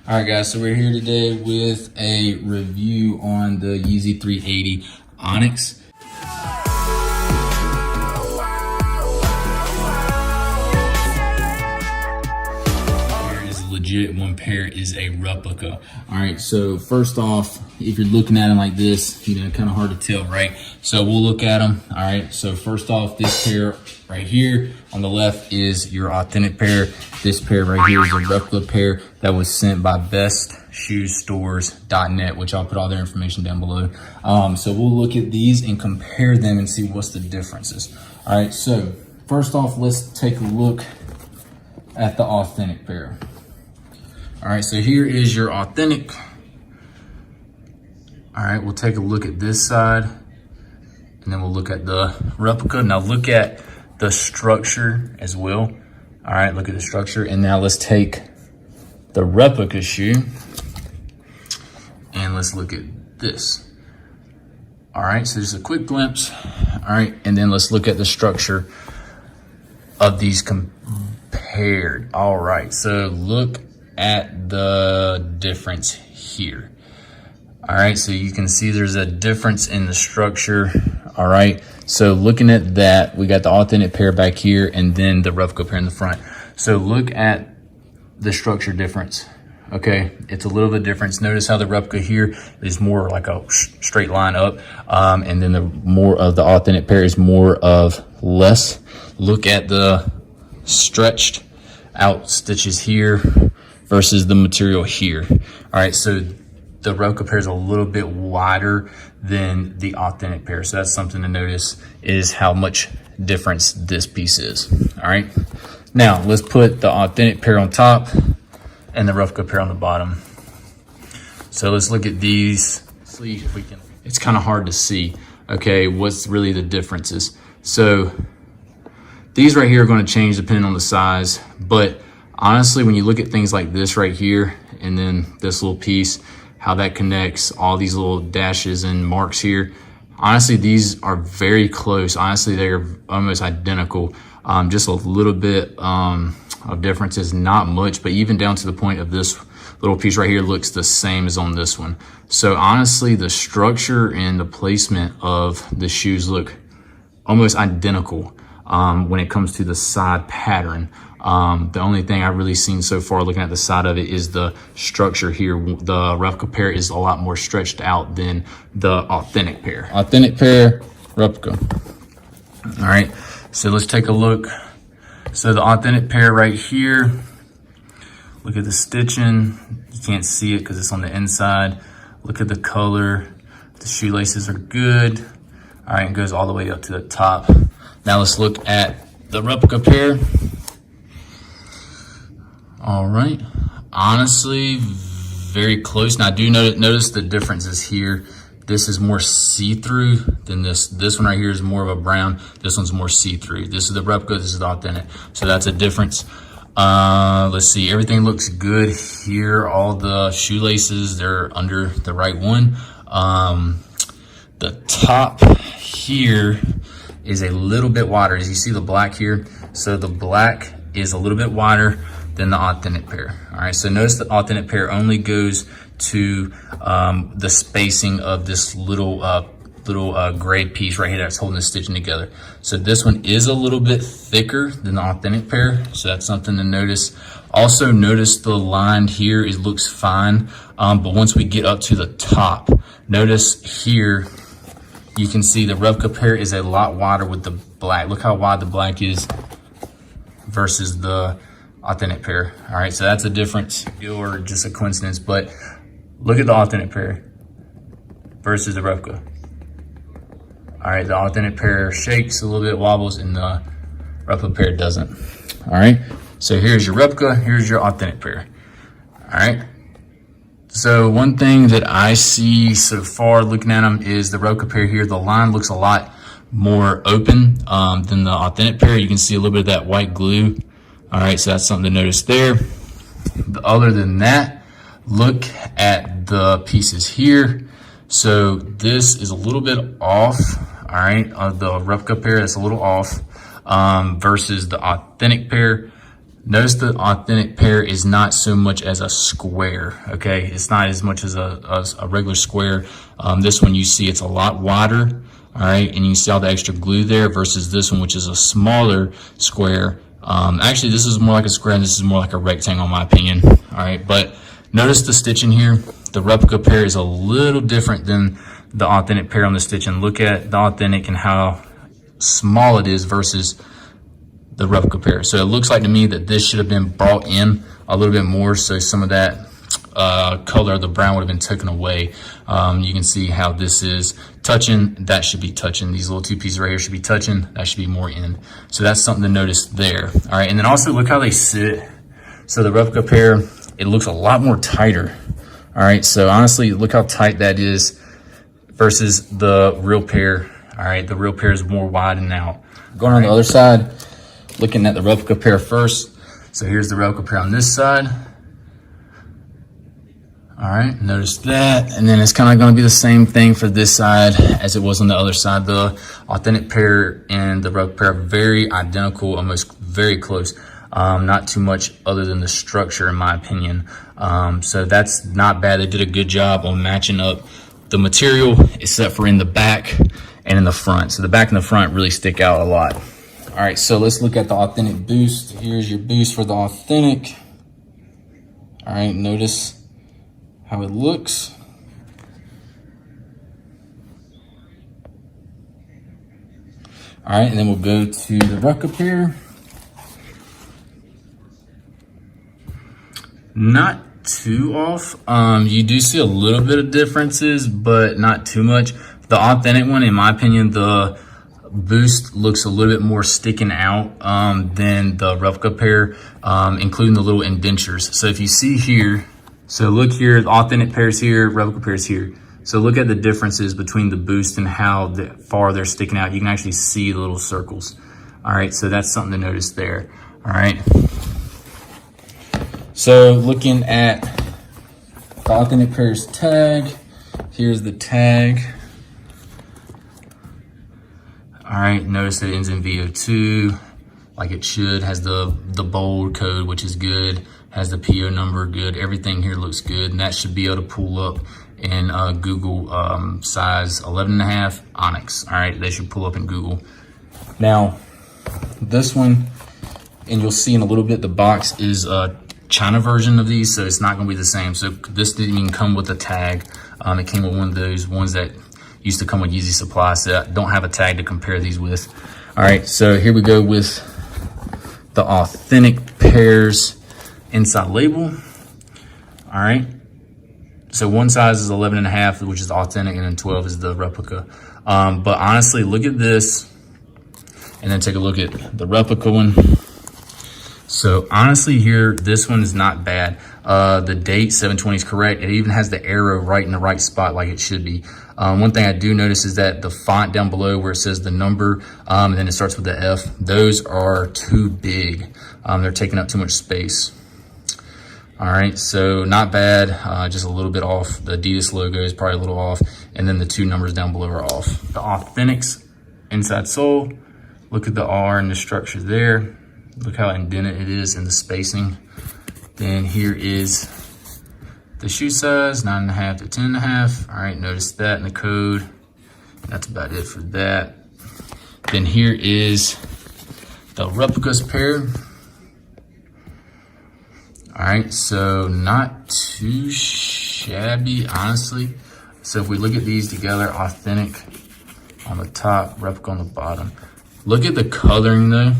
All right, guys, so we're here today with a review on the Yeezy 380 Onyx. Legit, one pair is a replica. All right, so first off, if you're looking at them like this, kind of hard to tell, right? So we'll look at them. All right, so first off, this pair right here on the left is your authentic pair. This pair right here is a replica pair that was sent by bestshoesstores.net, which I'll put all their information down below. So we'll look at these and compare them and see what's the differences. All right, so first off, let's take a look at the authentic pair. All right, so here is your authentic. All right, we'll take a look at this side and then we'll look at the replica. Now look at the structure as well. All right, look at the structure. And now let's take the replica shoe and let's look at this. All right, so just a quick glimpse. All right, and then let's look at the structure of these compared. All right, so look at the difference here. All right, so you can see there's a difference in the structure. All right, so looking at that, we got the authentic pair back here and then the replica pair in the front. So look at the structure difference. Okay, it's a little bit different. Notice how the replica here is more like a straight line up, and then the more of the authentic pair is more of less. Look at the stretched out stitches here versus the material here. All right, so the replica pair is a little bit wider than the authentic pair. So that's something to notice, is how much difference this piece is. All right, now let's put the authentic pair on top and the replica pair on the bottom. So let's look at these, see if we can, it's kind of hard to see, okay, what's really the differences. So these right here are going to change depending on the size, but honestly, when you look at things like this right here, and then this little piece, how that connects, all these little dashes and marks here, honestly, these are very close. Honestly, they're almost identical. Just a little bit of differences, not much, but even down to the point of this little piece right here looks the same as on this one. So honestly, the structure and the placement of the shoes look almost identical when it comes to the side pattern. The only thing I've really seen so far looking at the side of it is the structure here. The replica pair is a lot more stretched out than the authentic pair. Authentic pair, replica. All right, so let's take a look. So the authentic pair right here, look at the stitching. You can't see it because it's on the inside. Look at the color. The shoelaces are good. All right, it goes all the way up to the top. Now let's look at the replica pair. All right, honestly, very close. Now I do notice the differences here. This is more see-through than this. This one right here is more of a brown. This one's more see-through. This is the replica, this is the authentic. So that's a difference. Let's see, everything looks good here. All the shoelaces, they're under the right one. The top here is a little bit wider. As you see the black here, so the black is a little bit wider than the authentic pair. All right, so notice the authentic pair only goes to the spacing of this little gray piece right here that's holding the stitching together. So this one is a little bit thicker than the authentic pair, so that's something to notice. Also notice the line here, it looks fine, but once we get up to the top, notice here, you can see the replica pair is a lot wider with the black. Look how wide the black is versus the authentic pair. All right, so that's a difference or just a coincidence, but look at the authentic pair versus the replica. All right, the authentic pair shakes a little bit, wobbles, and the replica pair doesn't. All right, so here's your replica, here's your authentic pair. All right, so one thing that I see so far looking at them is the replica pair here, the line looks a lot more open than the authentic pair. You can see a little bit of that white glue. All right, so that's something to notice there. Other than that, look at the pieces here. So this is a little bit off, all right, the replica pair, that's a little off versus the authentic pair. Notice the authentic pair is not so much as a square, okay? It's not as much as a regular square. This one you see it's a lot wider, all right? And you see all the extra glue there versus this one, which is a smaller square. Actually, this is more like a square and this is more like a rectangle in my opinion, all right? But notice the stitching here. The replica pair is a little different than the authentic pair on the stitching. Look at the authentic and how small it is versus the replica pair. So it looks like to me that this should have been brought in a little bit more, so some of that color of the brown would have been taken away. You can see how this is touching, that should be touching. These little two pieces right here should be touching, that should be more in. So that's something to notice there. All right, and then also look how they sit. So the replica pair, it looks a lot more tighter. All right, so honestly, look how tight that is versus the real pair. All right, the real pair is more widened out. Going on the other side, looking at the replica pair first. So here's the replica pair on this side. All right, notice that. And then it's kind of gonna be the same thing for this side as it was on the other side. The authentic pair and the replica pair are very identical, almost very close. Not too much other than the structure in my opinion. So that's not bad. They did a good job on matching up the material except for in the back and in the front. So the back and the front really stick out a lot. All right, so let's look at the authentic boost. Here's your boost for the authentic. All right, notice how it looks. All right, and then we'll go to the replica pair. Not too off. You do see a little bit of differences, but not too much. The authentic one, in my opinion, the boost looks a little bit more sticking out than the replica pair, including the little indentures. So if you see here, so look here, the authentic pair's here, replica pair's here. So look at the differences between the boost and how far they're sticking out. You can actually see the little circles. All right, so that's something to notice there. All right. So looking at the authentic pair's tag, here's the tag. All right, notice that it ends in VO2, like it should, has the bold code, which is good, has the PO number, good. Everything here looks good, and that should be able to pull up in Google size 11.5 Onyx. All right, they should pull up in Google. Now, this one, and you'll see in a little bit, the box is a China version of these, so it's not gonna be the same. So this didn't even come with a tag. It came with one of those ones that used to come with Yeezy Supply, so I don't have a tag to compare these with. All right, so here we go with the authentic pairs inside label. All right, so one size is 11.5, which is the authentic, and then 12 is the replica. But honestly, look at this, and then take a look at the replica one. So honestly here, this one is not bad. The date 7/20 is correct. It even has the arrow right in the right spot like it should be. One thing I do notice is that the font down below where it says the number, and then it starts with the F, those are too big. They're taking up too much space. All right, so not bad, just a little bit off. The Adidas logo is probably a little off, and then the two numbers down below are off. The Authentics inside sole, look at the R and the structure there. Look how indented it is in the spacing. Then here is the shoe size, 9.5 to 10.5. All right, notice that in the code. That's about it for that. Then here is the replicas pair. All right, so not too shabby, honestly. So if we look at these together, authentic on the top, replica on the bottom. Look at the coloring though.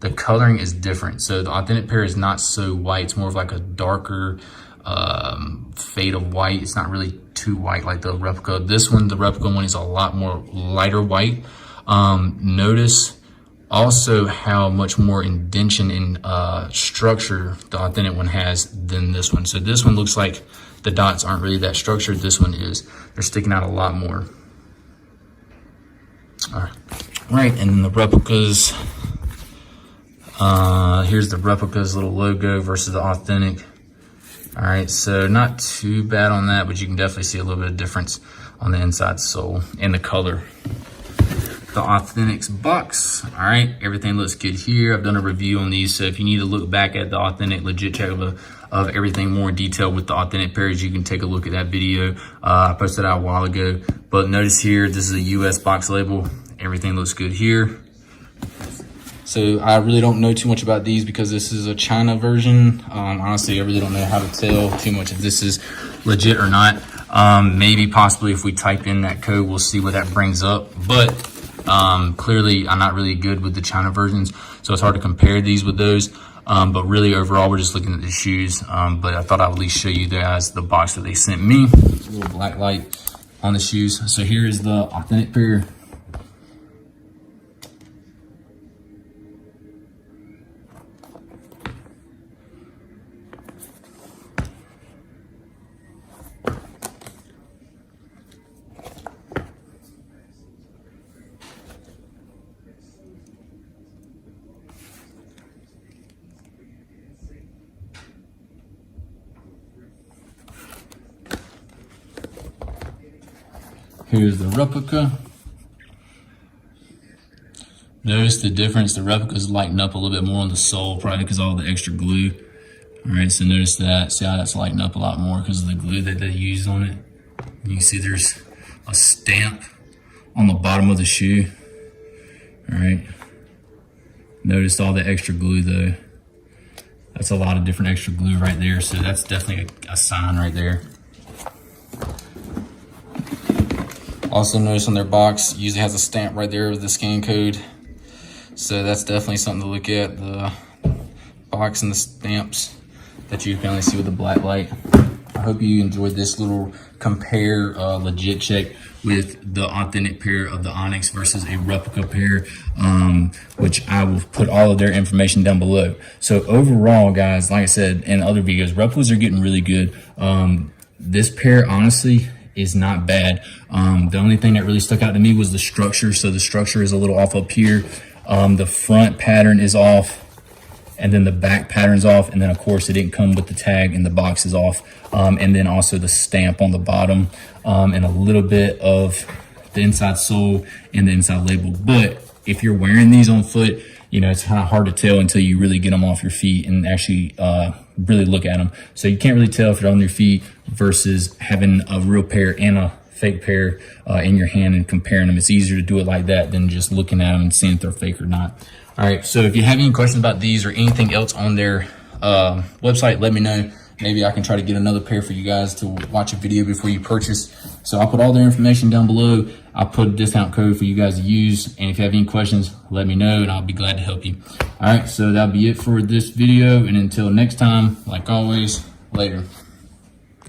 The coloring is different. So the authentic pair is not so white. It's more of like a darker fade of white. It's not really too white like the replica. This one, the replica one, is a lot more lighter white. Notice also how much more indentation and structure the authentic one has than this one. So this one looks like the dots aren't really that structured. This one is. They're sticking out a lot more. All right, and then the replicas. Here's the replica's little logo versus the authentic. All right, so not too bad on that, but you can definitely see a little bit of difference on the inside sole and the color. the Authentics box. All right, everything looks good here. I've done a review on these, so if you need to look back at the Authentic legit check of everything more in detail with the Authentic pairs, you can take a look at that video. I posted out a while ago. But notice here, this is a US box label. Everything looks good here. So I really don't know too much about these because this is a China version. Honestly, I really don't know how to tell too much if this is legit or not. Maybe possibly if we type in that code, we'll see what that brings up. But clearly, I'm not really good with the China versions, so it's hard to compare these with those. But really, overall, we're just looking at the shoes. But I thought I would at least show you guys the box that they sent me. A little black light on the shoes. So here is the Authentic pair. Here's the replica. Notice the difference. The replica's lighting up a little bit more on the sole, probably because of all the extra glue. All right, so notice that. See how that's lighting up a lot more because of the glue that they used on it. You can see there's a stamp on the bottom of the shoe. All right. Notice all the extra glue though. That's a lot of different extra glue right there. So that's definitely a sign right there. Also notice on their box, usually has a stamp right there with the scan code. So that's definitely something to look at, the box and the stamps that you can only see with the black light. I hope you enjoyed this little compare legit check with the Authentic pair of the Onyx versus a replica pair, which I will put all of their information down below. So overall, guys, like I said in other videos, replicas are getting really good. This pair, honestly, is not bad. The only thing that really stuck out to me was the structure. So the structure is a little off up here. The front pattern is off, and then the back pattern's off, and then of course it didn't come with the tag and the box is off, and then also the stamp on the bottom, and a little bit of the inside sole and the inside label. But if you're wearing these on foot, you know, it's kind of hard to tell until you really get them off your feet and actually really look at them. So you can't really tell if they're on your feet versus having a real pair and a fake pair in your hand and comparing them. It's easier to do it like that than just looking at them and seeing if they're fake or not. All right, so if you have any questions about these or anything else on their website, let me know. Maybe I can try to get another pair for you guys to watch a video before you purchase. So I'll put all their information down below. I'll put a discount code for you guys to use. And if you have any questions, let me know and I'll be glad to help you. All right, so that'll be it for this video. And until next time, like always, later.